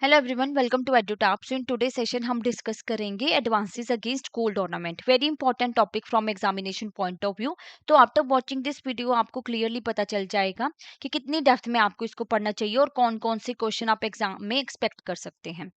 Hello everyone, welcome to Edutap. So in today session हम discuss करेंगे advances against gold ornament. Very important topic from examination point of view. तो after watching this video आपको clearly पता चल जाएगा कि कितनी डेप्थ में आपको इसको पढ़ना चाहिए और कौन कौन से क्वेश्चन आप एग्जाम में एक्सपेक्ट कर सकते हैं।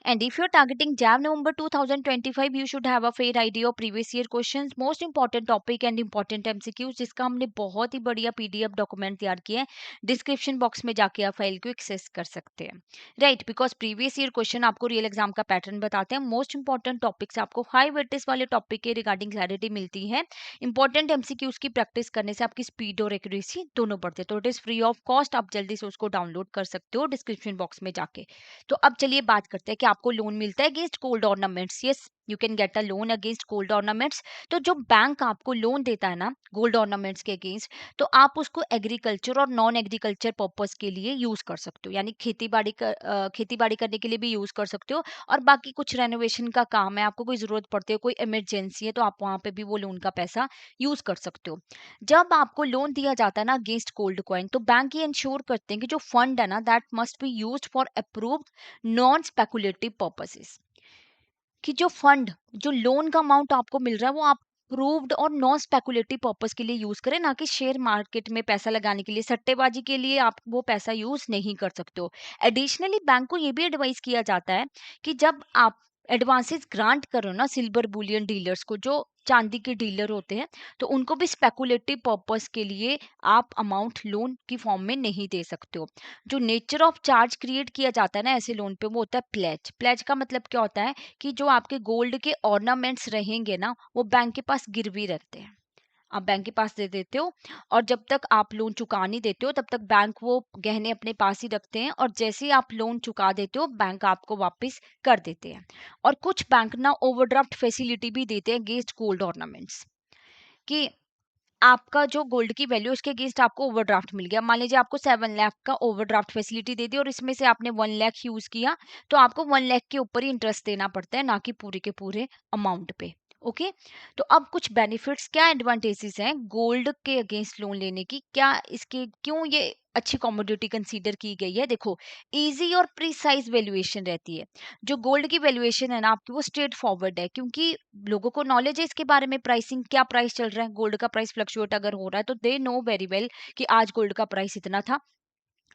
And if you're targeting JAM November 2025, you should have a fair idea of previous year questions, most important topic and important MCQs, जिसका हमने बहुत ही बढ़िया PDF डॉक्यूमेंट तैयार किया है। डिस्क्रिप्शन बॉक्स में जाके आप फाइल को एक्सेस कर सकते हैं, right. Because previous year question आपको रियल एग्जाम का पैटर्न बताते हैं। मोस्ट इंपॉर्टेंट टॉपिक्स आपको हाई वेटेज वाले टॉपिक के रिगार्डिंग क्लैरिटी मिलती है। इंपॉर्टेंट MCQs की प्रैक्टिस करने से आपकी स्पीड और एक्यूरेसी दोनों बढ़ते हैं। तो it is free of cost, आप जल्दी से उसको डाउनलोड कर सकते हो डिस्क्रिप्शन बॉक्स में जाके। तो अब चलिए बात करते हैं कि आपको लोन मिलता है against gold ornaments. Yes, you can get a loan against gold ornaments. तो जो बैंक आपको लोन देता है ना गोल्ड ऑर्नामेंट्स के अगेंस्ट, तो आप उसको एग्रीकल्चर और नॉन एग्रीकल्चर पर्पस के लिए यूज कर सकते हो। यानी खेती बाड़ी करने के लिए भी यूज कर सकते हो, और बाकी कुछ रेनोवेशन का काम है, आपको कोई जरूरत पड़ती है, कोई इमरजेंसी है, तो आप वहां पे भी वो लोन का पैसा यूज कर सकते हो। जब आपको लोन दिया जाता है ना अगेंस्ट गोल्ड कॉइन, तो बैंक ये इंश्योर करते हैं कि जो फंड है ना that must be used for approved non speculative purposes. कि जो फंड, जो लोन का अमाउंट आपको मिल रहा है, वो आप अप्रूव्ड और नॉन स्पेकुलेटिव पर्पस के लिए यूज करें, ना कि शेयर मार्केट में पैसा लगाने के लिए, सट्टेबाजी के लिए आप वो पैसा यूज नहीं कर सकते हो। एडिशनली बैंक को ये भी एडवाइस किया जाता है कि जब आप एडवांसेस ग्रांट करो ना सिल्वर बुलियन डीलर्स को, जो चांदी के डीलर होते हैं, तो उनको भी स्पेकुलेटिव पर्पस के लिए आप अमाउंट लोन की फॉर्म में नहीं दे सकते हो। जो नेचर ऑफ चार्ज क्रिएट किया जाता है ना ऐसे लोन पे, वो होता है प्लेज। प्लेज का मतलब क्या होता है कि जो आपके गोल्ड के ऑर्नामेंट्स रहेंगे ना, वो बैंक के पास गिरवी रहते हैं, आप बैंक के पास दे देते हो, और जब तक आप लोन चुका नहीं देते हो तब तक बैंक वो गहने अपने पास ही रखते हैं, और जैसे ही आप लोन चुका देते हो बैंक आपको वापस कर देते हैं। और कुछ बैंक ना ओवरड्राफ्ट फैसिलिटी भी देते हैं अगेंस्ट गोल्ड ऑर्नामेंट्स, कि आपका जो गोल्ड की वैल्यू उसके अगेंस्ट आपको ओवरड्राफ्ट मिल गया। मान लीजिए आपको 7 लाख का ओवरड्राफ्ट फैसिलिटी दे दी, और इसमें से आपने 1 लाख यूज किया, तो आपको 1 लाख के ऊपर ही इंटरेस्ट देना पड़ता है, ना कि पूरे के पूरे अमाउंट पे। ओके, तो अब कुछ बेनिफिट्स, क्या एडवांटेजेस हैं गोल्ड के अगेंस्ट लोन लेने की, क्या इसके, क्यों ये अच्छी कमोडिटी कंसीडर की गई है। देखो, इजी और प्रिसाइज वैल्यूएशन रहती है। जो गोल्ड की वैल्यूएशन है ना आपकी, वो स्ट्रेट फॉरवर्ड है, क्योंकि लोगों को नॉलेज है इसके बारे में, प्राइसिंग, क्या प्राइस चल रहा है, गोल्ड का प्राइस फ्लक्चुएट अगर हो रहा है तो दे नो वेरी वेल कि आज गोल्ड का प्राइस इतना था।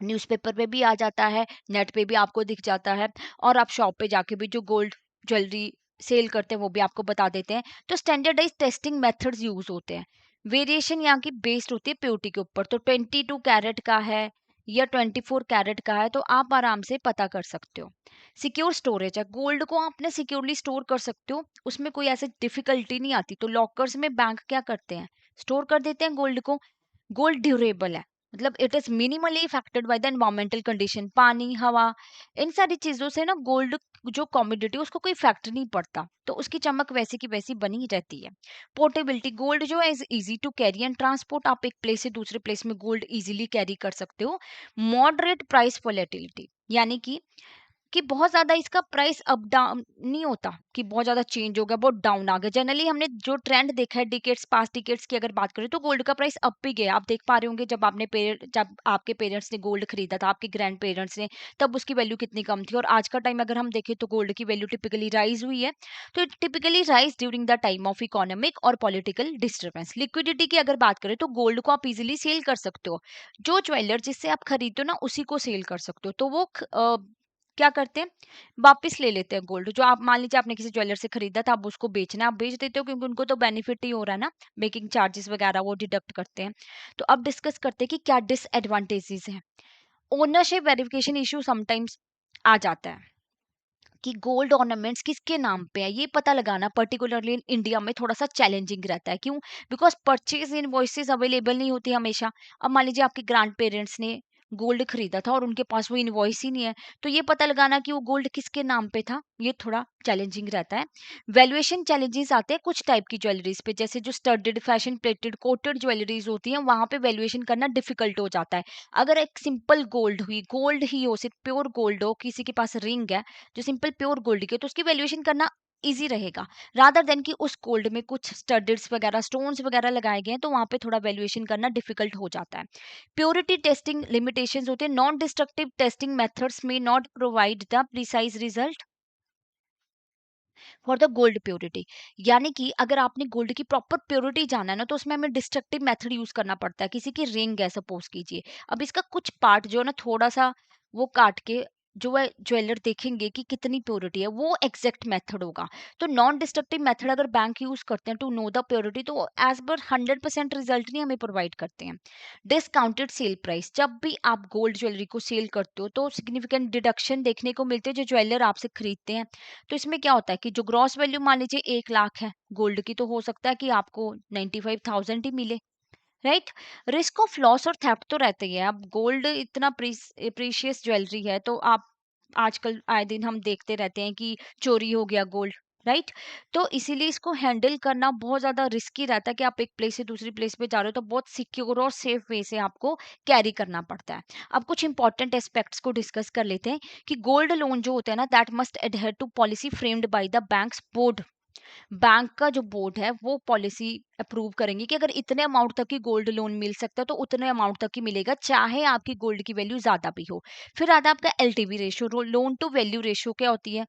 न्यूज़पेपर पे भी आ जाता है, नेट पे भी आपको दिख जाता है, और आप शॉप पे जाके भी जो गोल्ड ज्वेलरी सेल करते हैं वो भी आपको बता देते हैं। तो स्टैंडर्डाइज टेस्टिंग मेथड्स यूज होते हैं। वेरिएशन यहाँ की बेस्ड होती है प्योरिटी के ऊपर, तो 22 कैरेट का है या 24 कैरेट का है, तो आप आराम से पता कर सकते हो। सिक्योर स्टोरेज है, गोल्ड को आपने सिक्योरली स्टोर कर सकते हो, उसमें कोई ऐसी डिफिकल्टी नहीं आती। तो लॉकर्स में बैंक क्या करते हैं, स्टोर कर देते हैं गोल्ड को। गोल्ड ड्यूरेबल है, मतलब it is minimally affected by the environmental condition, पानी, हवा, इन सारी चीजों से ना गोल्ड जो कमोडिटी उसको कोई इफेक्ट नहीं पड़ता, तो उसकी चमक वैसी की वैसी बनी रहती है। पोर्टेबिलिटी, गोल्ड जो है is easy to carry and transport, आप एक प्लेस से दूसरे प्लेस में गोल्ड इजीली कैरी कर सकते हो। मॉडरेट प्राइस वोलेटिलिटी, यानी कि बहुत ज़्यादा इसका प्राइस अप डाउन नहीं होता, कि बहुत ज़्यादा चेंज हो गया, बहुत डाउन आ गया। जनरली हमने जो ट्रेंड देखा है डिकेट्स, पास्ट डिकेट्स की अगर बात करें, तो गोल्ड का प्राइस अप ही गया। आप देख पा रहे होंगे, जब आपके पेरेंट्स ने गोल्ड खरीदा था, आपके ग्रैंड पेरेंट्स ने, तब उसकी वैल्यू कितनी कम थी, और आज का टाइम अगर हम देखें तो गोल्ड की वैल्यू टिपिकली राइज हुई है। तो typically rise during the time of economic और पॉलिटिकल डिस्टर्बेंस। लिक्विडिटी की अगर बात करें, तो गोल्ड को आप इजिली सेल कर सकते हो। जो ज्वेलर जिससे आप खरीदते हो ना, उसी को सेल कर सकते हो, तो वो क्या करते हैं, वापस ले लेते हैं गोल्ड। जो आप मान लीजिए आपने किसी ज्वेलर से खरीदा था, अब उसको बेचना है, आप बेच देते हो, क्योंकि उनको तो बेनिफिट ही हो रहा है ना, मेकिंग चार्जेस वगैरह वो डिडक्ट करते हैं। तो अब डिस्कस करते हैं कि क्या डिसएडवांटेजेस हैं। ओनरशिप वेरिफिकेशन इशू समटाइम्स आ जाता है, कि गोल्ड ऑर्नामेंट्स किसके नाम पे है ये पता लगाना, पर्टिकुलरली इन इंडिया में थोड़ा सा चैलेंजिंग रहता है। क्यों? बिकॉज परचेज इनवॉइसेस अवेलेबल नहीं होती हमेशा। अब मान लीजिए आपके ग्रैंड पेरेंट्स ने गोल्ड खरीदा था और उनके पास वो इनवॉइस ही नहीं है, तो ये पता लगाना कि वो गोल्ड किसके नाम पे था, ये थोड़ा चैलेंजिंग रहता है। वैल्यूएशन चैलेंजेस आते हैं कुछ टाइप की ज्वेलरीज पे, जैसे जो studded, fashion plated, coated jewelleries होती हैं, वहां पे वैल्यूएशन करना डिफिकल्ट हो जाता है। अगर एक सिंपल गोल्ड हुई, गोल्ड ही हो, सिर्फ प्योर गोल्ड हो, किसी के पास रिंग है जो सिंपल प्योर गोल्ड की है, तो उसकी वैल्यूएशन करना ईजी रहेगा, रादर देन कि उस गोल्ड में कुछ स्टड्स वगैरह स्टोन्स वगैरह लगाए गए हैं, तो वहाँ पे थोड़ा वैल्यूएशन करना डिफिकल्ट हो जाता है। प्योरिटी टेस्टिंग लिमिटेशंस होते हैं, नॉन डिस्ट्रक्टिव टेस्टिंग मेथड्स में not provide the precise result for the gold purity. यानी कि अगर आपने गोल्ड की प्रॉपर प्योरिटी जाना है ना, तो उसमें हमें डिस्ट्रक्टिव मेथड यूज करना पड़ता है। किसी की रिंग है सपोज कीजिए, अब इसका कुछ पार्ट जो है ना थोड़ा सा वो काट के जो है ज्वेलर देखेंगे कि कितनी प्योरिटी है, वो एग्जैक्ट मेथड होगा। तो नॉन डिस्ट्रक्टिव मेथड अगर बैंक यूज करते हैं टू नो द प्योरिटी, तो एज पर 100% रिजल्ट नहीं हमें प्रोवाइड करते हैं। डिस्काउंटेड सेल प्राइस, जब भी आप गोल्ड ज्वेलरी को सेल करते हो तो सिग्निफिकेंट डिडक्शन देखने को मिलते हैं जो ज्वेलर आपसे खरीदते हैं। तो इसमें क्या होता है कि जो ग्रॉस वैल्यू मान लीजिए 1 लाख है गोल्ड की, तो हो सकता है कि आपको 95,000 ही मिले, राइट। रिस्क ऑफ लॉस और थेफ्ट तो रहते ही है। अब गोल्ड इतना प्रीशियस ज्वेलरी है, तो आप आजकल आए दिन हम देखते रहते हैं कि चोरी हो गया गोल्ड, राइट। तो इसीलिए इसको हैंडल करना बहुत ज्यादा रिस्की रहता है कि आप एक प्लेस से दूसरी प्लेस पे जा रहे हो, तो बहुत सिक्योर और सेफ वे से आपको कैरी करना पड़ता है। अब कुछ इंपॉर्टेंट एस्पेक्ट्स को डिस्कस कर लेते हैं कि गोल्ड लोन जो होता है ना, that must adhere to policy framed by the bank's board. Bank का जो बोर्ड है वो पॉलिसी अप्रूव करेंगे कि अगर इतने अमाउंट तक की गोल्ड लोन मिल सकता है तो उतने अमाउंट तक ही मिलेगा, चाहे आपकी गोल्ड की वैल्यू ज्यादा भी हो। फिर आता है आपका LTV ratio, loan to value ratio क्या होती है।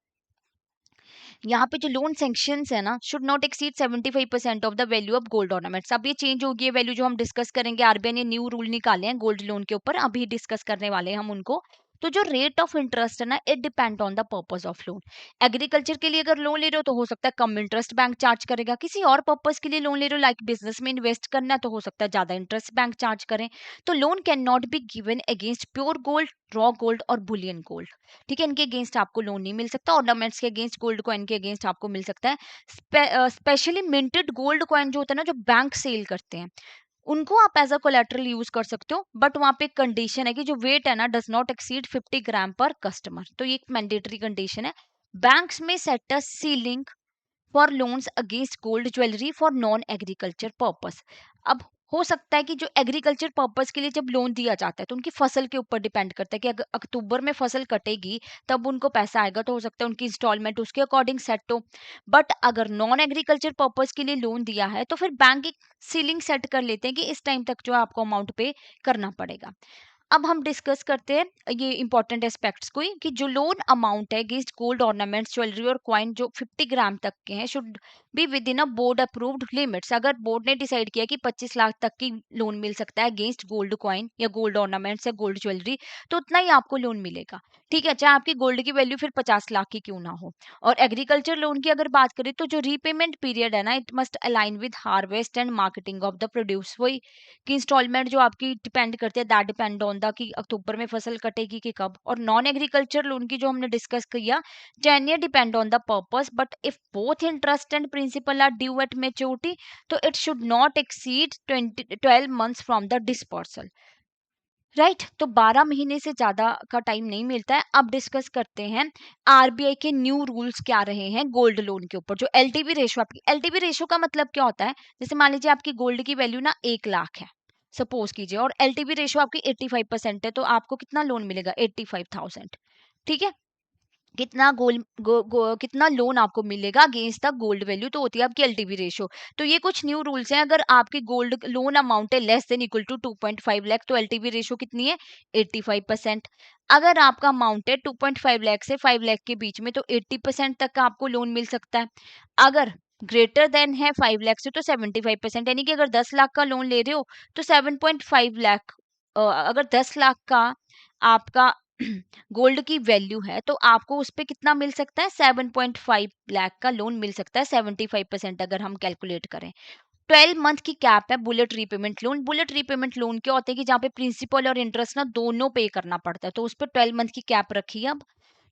यहाँ पे जो लोन सेंक्शंस है ना, should not exceed 75% of the value of gold ornaments. अब ये चेंज होगी, ये वैल्यू जो हम डिस्कस करेंगे, आरबीआई ने न्यू रूल निकाले हैं गोल्ड लोन के ऊपर, अभी डिस्कस करने वाले हैं हम उनको। तो जो रेट ऑफ इंटरेस्ट है ना, it depend on the purpose of loan. Agriculture के लिए अगर लोन ले रहे हो तो हो सकता है कम इंटरेस्ट बैंक चार्ज करेगा, किसी और पर्पस के लिए लोन ले रहे हो लाइक बिजनेस में इन्वेस्ट करना है, तो हो सकता है ज्यादा इंटरेस्ट बैंक चार्ज करें। तो loan can not be given against pure gold, raw gold और बुलियन गोल्ड। ठीक है, इनके अगेंस्ट आपको लोन नहीं मिल सकता। ऑर्नामेंट्स के अगेंस्ट, गोल्ड कॉइन के अगेंस्ट आपको मिल सकता है। स्पेशली मिंटेड गोल्ड कॉइन जो होता है ना, जो बैंक सेल करते हैं, उनको आप एज अ कोलेटरल यूज कर सकते हो, बट वहां पे एक कंडीशन है कि जो वेट है ना डज नॉट एक्सीड 50 ग्राम पर कस्टमर। तो ये एक मैंडेटरी कंडीशन है। बैंक्स में set a ceiling for loans against gold jewellery for non agriculture purpose. अब हो सकता है कि जो एग्रीकल्चर पर्पस के लिए जब लोन दिया जाता है, तो उनकी फसल के ऊपर डिपेंड करता है कि अगर अक्टूबर में फसल कटेगी तब उनको पैसा आएगा, तो हो सकता है उनकी इंस्टॉलमेंट उसके अकॉर्डिंग सेट हो। बट अगर नॉन एग्रीकल्चर पर्पस के लिए लोन दिया है, तो फिर बैंक एक सीलिंग सेट कर लेते हैं कि इस टाइम तक जो है आपको अमाउंट पे करना पड़ेगा। अब हम डिस्कस करते हैं ये इंपॉर्टेंट एस्पेक्ट्स को ही, कि जो लोन अमाउंट है अगेंस्ट गोल्ड ऑर्नामेंट्स, ज्वेलरी और क्वाइन जो 50 ग्राम तक के हैं, should be with in a board approved limits. अगर बोर्ड ने डिसाइड किया कि 25 लाख तक की लोन मिल सकता है अगेंस्ट गोल्ड क्वाइन या गोल्ड ऑर्नामेंट्स या गोल्ड ज्वेलरी, तो उतना ही आपको लोन मिलेगा। ठीक है, चाहे आपकी गोल्ड की वैल्यू फिर 50 लाख की क्यों ना हो। और एग्रीकल्चर लोन की अगर बात करें, तो जो रीपेमेंट पीरियड है ना, it must align with harvest and marketing of the produce. वही कि इंस्टॉलमेंट जो आपकी डिपेंड करती है, दैट डिपेंड ऑन द कि अक्टूबर में फसल कटेगी कि कब। और नॉन एग्रीकल्चर लोन की जो हमने डिस्कस किया, tenure depend on the purpose, but if both interest and principal are due at maturity, तो it should not exceed 12 months from the disbursal, right. तो 12 महीने से ज्यादा का टाइम नहीं मिलता है। अब डिस्कस करते हैं आरबीआई के न्यू रूल्स क्या रहे हैं गोल्ड लोन के ऊपर। जो एलटीवी रेशो, आपकी एलटीवी रेशो का मतलब क्या होता है, जैसे मान लीजिए आपकी गोल्ड की वैल्यू ना 1 लाख है सपोज कीजिए, और एलटीवी रेशो आपकी 85% है, तो आपको कितना लोन मिलेगा, 85,000। ठीक है, कितना कितना लोन आपको मिलेगा अगेंस्ट द गोल्ड वैल्यू, तो होती है आपकी एलटीवी रेशो। तो ये कुछ न्यू रूल्स हैं। अगर आपकी गोल्ड लोन अमाउंट है less than equal to 2.5 lakh, तो एलटीवी रेशो कितनी है, 85%। अगर आपका अमाउंट है 2.5 लाख से 5 लाख के बीच में, तो 80% तक का आपको लोन मिल सकता है। अगर ग्रेटर देन है 5 लाख से, तो 75%। यानी कि अगर 10 लाख का लोन ले रहे हो, तो 7.5 लाख, अगर 10 लाख का आपका गोल्ड की वैल्यू है, तो आपको उस पे कितना मिल सकता है, 7.5 लाख का लोन मिल सकता है, 75% अगर हम कैलकुलेट करें। 12 मंथ की कैप है bullet repayment loan. Bullet repayment loan क्या होते हैं कि जहाँ पे प्रिंसिपल और इंटरेस्ट ना दोनों पे करना पड़ता है, तो उस पर 12 मंथ की कैप रखी है। अब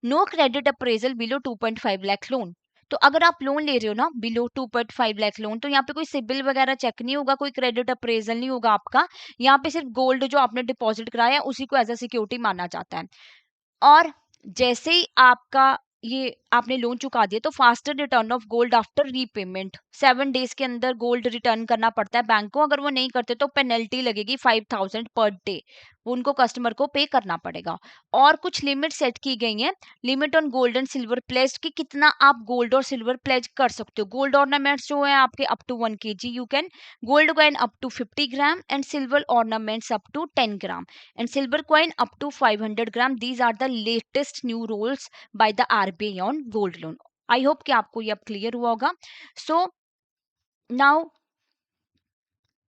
no credit appraisal below 2.5 lakh loan. तो अगर आप लोन ले रहे हो ना बिलो 2.5 लाख लोन, तो यहाँ पे कोई सिबिल वगैरह चेक नहीं होगा, कोई क्रेडिट अप्रेजल नहीं होगा आपका। यहाँ पे सिर्फ गोल्ड जो आपने डिपॉजिट कराया है उसी को एज अ सिक्योरिटी माना जाता है। और जैसे ही आपका ये आपने लोन चुका दिया, तो faster return of gold after repayment, 7 days के अंदर गोल्ड रिटर्न करना पड़ता है बैंक को। अगर वो नहीं करते तो पेनल्टी लगेगी 5,000 पर डे। वो उनको कस्टमर को पे करना पड़ेगा। और कुछ लिमिट सेट की गई हैं, limit on gold and silver pledge कि कितना आप गोल्ड और सिल्वर प्लेज कर सकते हो। गोल्ड ऑर्नामेंट्स जो है आपके up to 1 kg you can, gold coin up to 50 gram and silver ornaments up to 10 gram and silver coin up to 500 gram. These are the latest new rules by the RBI on gold loan. I hope कि आपको ये अब clear हुआ होगा। So now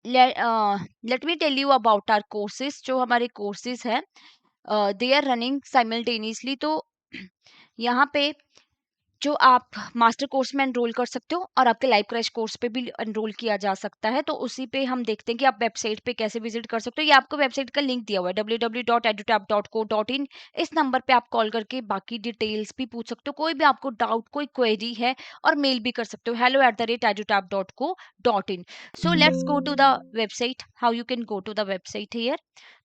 let me tell you about our courses। जो हमारे courses है they are running simultaneously. तो यहाँ पे जो आप मास्टर कोर्स में एनरोल कर सकते हो और आपके लाइव क्रैश कोर्स पे भी एनरोल किया जा सकता है। तो उसी पे हम देखते हैं कि आप वेबसाइट पे कैसे विजिट कर सकते हो। ये आपको वेबसाइट का लिंक दिया हुआ है www.edutap.co.in। इस नंबर पे आप कॉल करके बाकी डिटेल्स भी पूछ सकते हो। कोई भी आपको डाउट, कोई क्वेरी है, और मेल भी कर सकते हो hello@edutap.co.in। So let's go to the website, how you can go to the website here.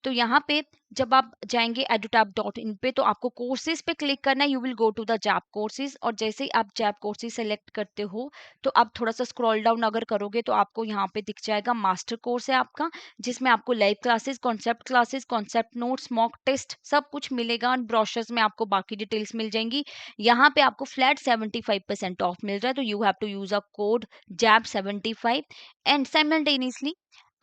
तो यहाँ पे जब आप जाएंगे edutap.in पे तो आपको कोर्सेज पे क्लिक करना है। You will go to the JAP courses, और जैसे ही आप जैप कोर्सेज सेलेक्ट करते हो तो आप थोड़ा सा स्क्रॉल डाउन अगर करोगे तो आपको यहाँ पे दिख जाएगा मास्टर कोर्स है आपका, जिसमें आपको live classes, concept notes, mock test सब कुछ मिलेगा। और ब्रोशर्स में आपको बाकी डिटेल्स मिल जाएंगी। यहाँ पे आपको फ्लैट 75% ऑफ मिल रहा है, तो you have to use a code JAP75 and simultaneously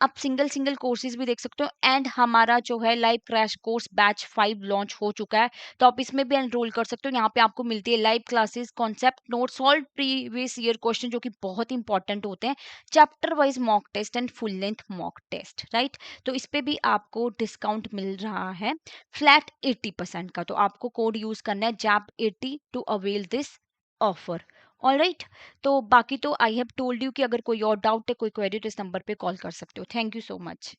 आप सिंगल सिंगल कोर्सेज भी देख सकते हो। एंड हमारा जो है live crash course batch 5 launch हो चुका है, तो आप इसमें भी एनरोल कर सकते हो। यहाँ पे आपको मिलती है live classes, concept note, solve previous year question जो कि बहुत इंपॉर्टेंट होते हैं, chapter wise mock test and full length mock test, right. तो इस पे भी आपको डिस्काउंट मिल रहा है फ्लैट 80% का। तो आपको कोड यूज करना है JAP80 to avail this offer. Alright, तो बाकी तो आई हैव टोल्ड यू कि अगर कोई और डाउट है, कोई क्वेरी, तो इस नंबर पे कॉल कर सकते हो। Thank you so much.